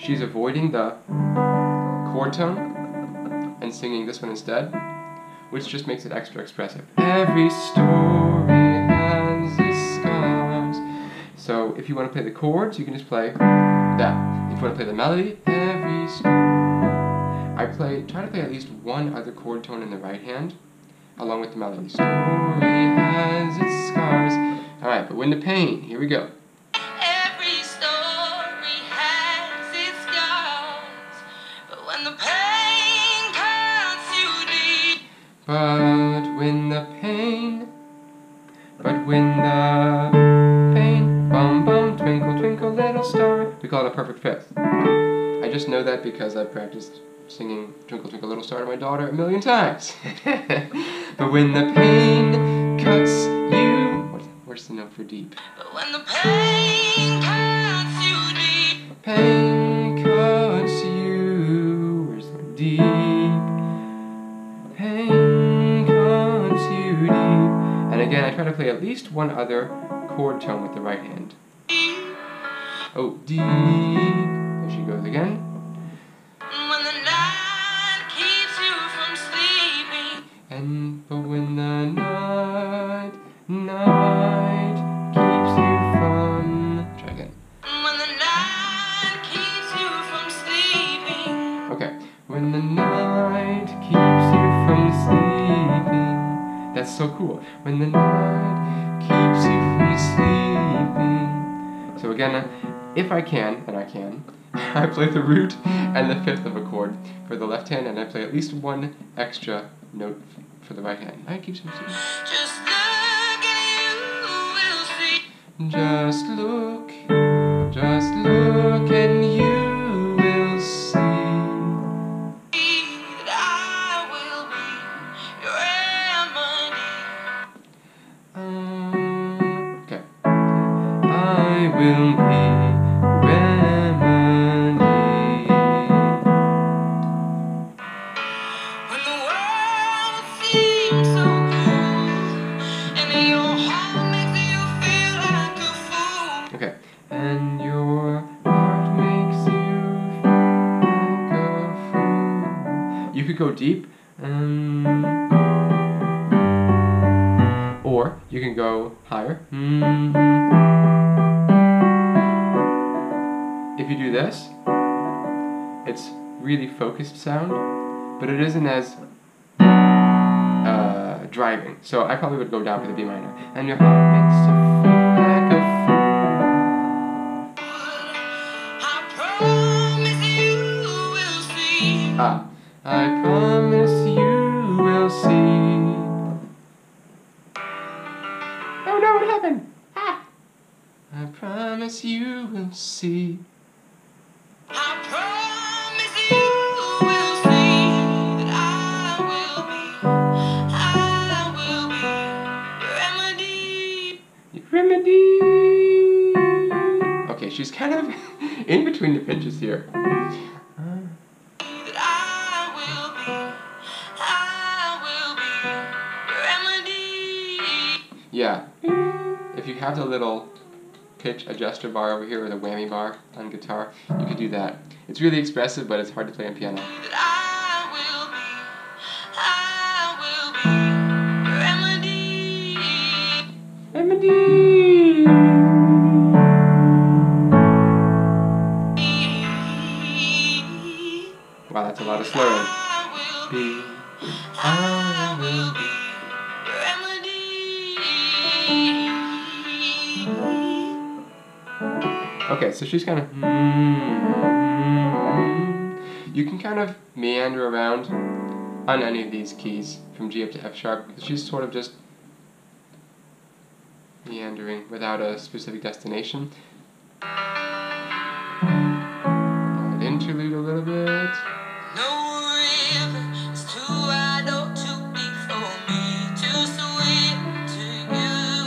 she's avoiding the chord tone and singing this one instead, which just makes it extra expressive. Every story has its scars. So if you want to play the chords, you can just play that. If you want to play the melody, every story. I try to play at least one other chord tone in the right hand, along with the melody. Story has its scars. Alright, but when the pain, here we go. Every story has its scars, but when the pain cuts you deep. But when the pain, bum bum, twinkle twinkle little star. We call it a perfect fifth. I just know that because I've practiced singing Twinkle Twinkle Little Star to my daughter a million times. But when the pain cuts you... Where's the note for deep? But when the pain cuts you deep. Pain cuts you... Where's the deep? Pain cuts you deep. And again, I try to play at least one other chord tone with the right hand. Oh, deep. There she goes again. When the night keeps you from sleeping. But when the night keeps you from... Try again. When the night keeps you from sleeping. Okay. When the night keeps you from sleeping. That's so cool. When the night keeps you from sleeping. So again, if I can, and I can, I play the root and the fifth of a chord for the left hand, and I play at least one extra note for the right hand. It keeps me singing. Just look and you will see. Just look and you will see. That I will be your remedy. Okay. I will be so and your heart makes you feel like a fool. Okay, and your heart makes you feel like a fool. You could go deep, or you can go higher. If you do this, it's really focused sound, but it isn't as driving. So I probably would go down for the B minor. And your heart makes you feel like a fool. I promise you will see. I promise you will see. Oh no, what happened? I promise you will see. I promise you will see that I will be your remedy. Okay, she's kind of in between the pitches here. That I will be your remedy. Yeah, if you have the little pitch adjuster bar over here, or the whammy bar on guitar, you could do that. It's really expressive, but it's hard to play on piano. That I will be your remedy. Remedy! Wow, that's a lot of slurring. I will be your remedy. Okay, so she's kind of... You can kind of meander around on any of these keys from G up to F sharp, because she's sort of just meandering without a specific destination. An interlude a little bit. No river is too wide or too big for me to swim to you.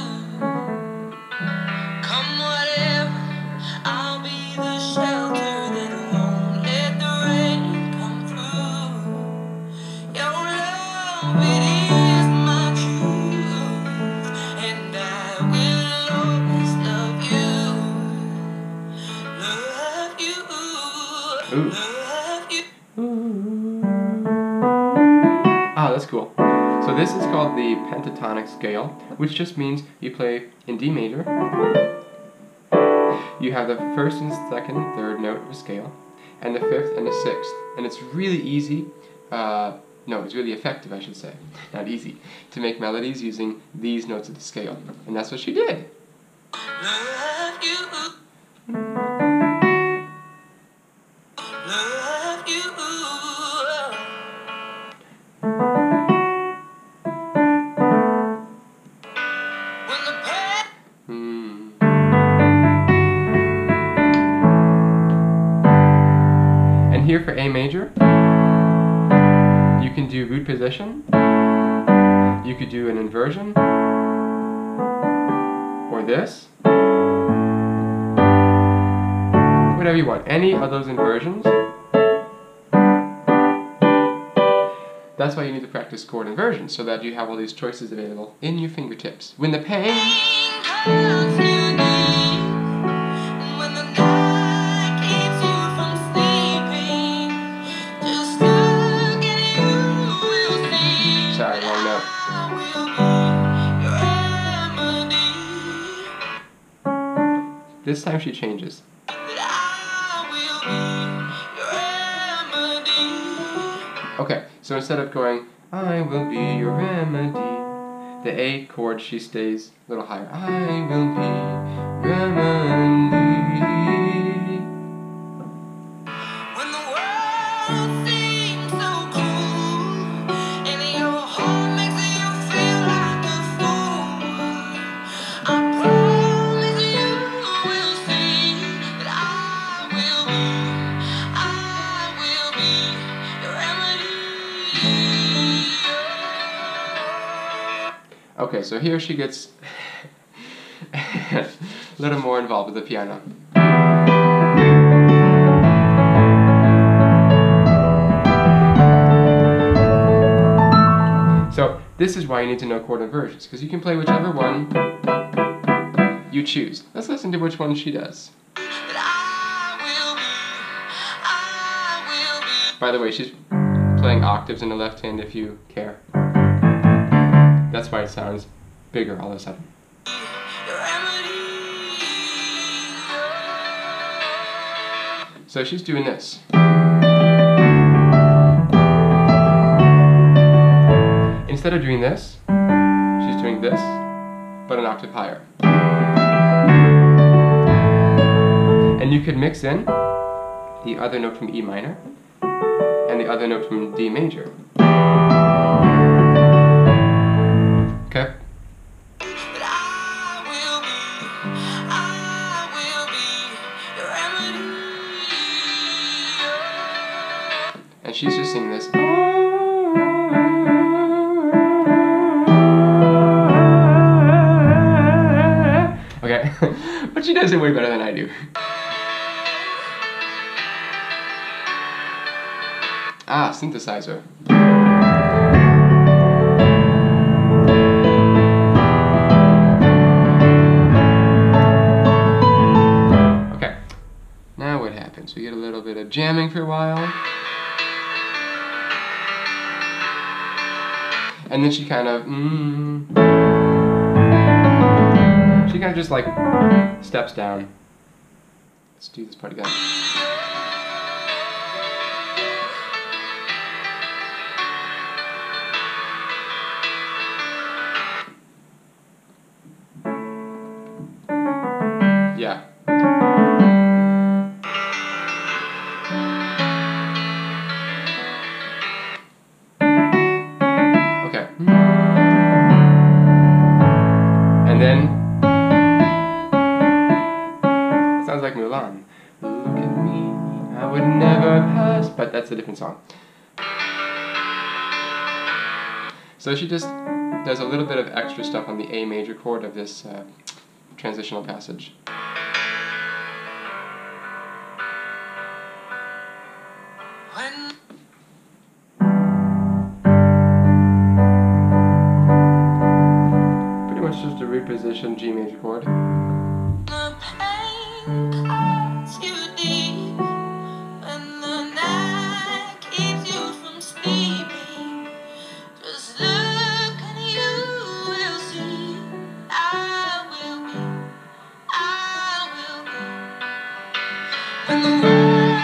Come whatever, I'll be the shelter that won't let the rain come through. Your love, it is my truth, and I will always love you. Ooh. love you. Ooh. Ah, that's cool. So this is called the pentatonic scale, which just means you play in D major. You have the first and second and third note of a scale, and the fifth and the sixth. And it's really easy, no, it's really effective, I should say, not easy, to make melodies using these notes of the scale. And that's what she did. Love you. Love you. When the past And here for A major, you can do root position, you could do an inversion, or this, whatever you want, any of those inversions. That's why you need to practice chord inversions, so that you have all these choices available in your fingertips. When the pain comes you deep, and when the night keeps you from sleeping, just look and you will see. Sorry, wrong note. I will be your remedy. This time she changes. That I will be your remedy. Okay, so instead of going, I will be your remedy, the A chord, she stays a little higher. I will be remedy. When the world seems so cruel, and your heart makes you feel like a fool, I promise you will see that I will be your remedy. Okay, so here she gets a little more involved with the piano. So this is why you need to know chord inversions, because you can play whichever one you choose. Let's listen to which one she does. That I will be. By the way, she's playing octaves in the left hand if you care. That's why it sounds bigger all of a sudden. Your remedy. So she's doing this. Instead of doing this, she's doing this, but an octave higher. And you could mix in the other note from E minor and the other note from D major. Okay? That I will be your remedy. And she's just singing this. Okay, but she does it way better than I do. Ah, synthesizer. Okay, now what happens? We get a little bit of jamming for a while. And then she kind of, she kind of just like steps down. Let's do this part again. Yeah. Okay. And then sounds like Mulan. Look at me, I would never pass, but that's a different song. So she just does a little bit of extra stuff on the A major chord of this transitional passage. When Pretty much just a repositioned G major chord. the pain cuts you deep, when the When the world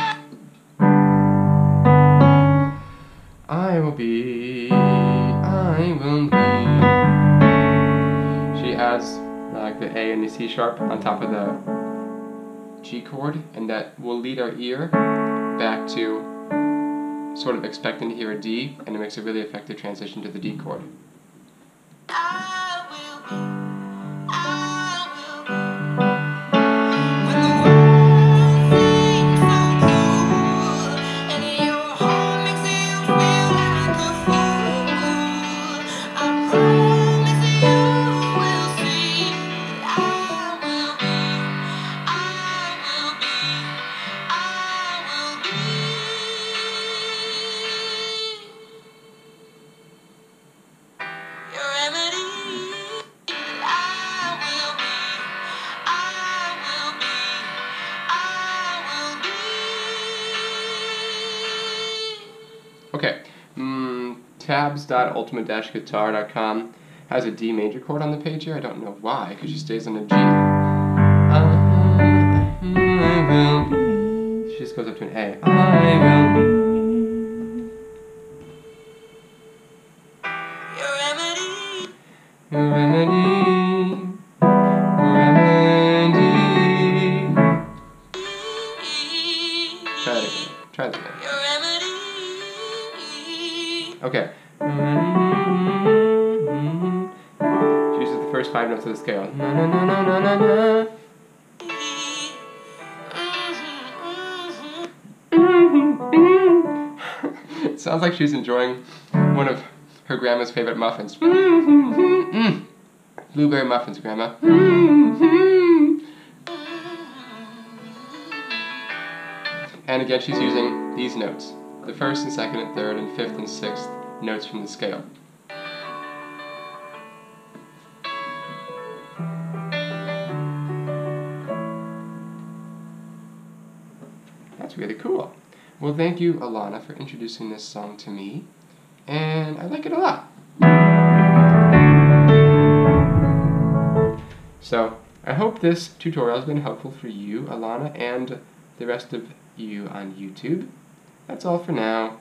I will be. She adds like the A and the C sharp on top of the G chord, and that will lead our ear back to sort of expecting to hear a D, and it makes a really effective transition to the D chord. I will be, I will be. When the world seems so cruel, and your heart makes you feel like a fool, I promise you will see. I will be, I will be, I will be. Your remedy, I will be, I will be, I will be. Okay, tabs.ultimate-guitar.com has a D major chord on the page here. I don't know why, because she stays on a G. I will be. She just goes up to an A. I will be. Your remedy, Remedy. Try it again. Try it again. your remedy. Okay. She uses the first 5 notes of the scale. Na, na, na, na, na, na, na. It sounds like she's enjoying one of her grandma's favorite muffins. Blueberry muffins, Grandma. And again, she's using these notes. The first and second and third and fifth and sixth notes from the scale. That's really cool. Well, thank you, Alana, for introducing this song to me, and I like it a lot. So, I hope this tutorial has been helpful for you, Alana, and the rest of you on YouTube. That's all for now.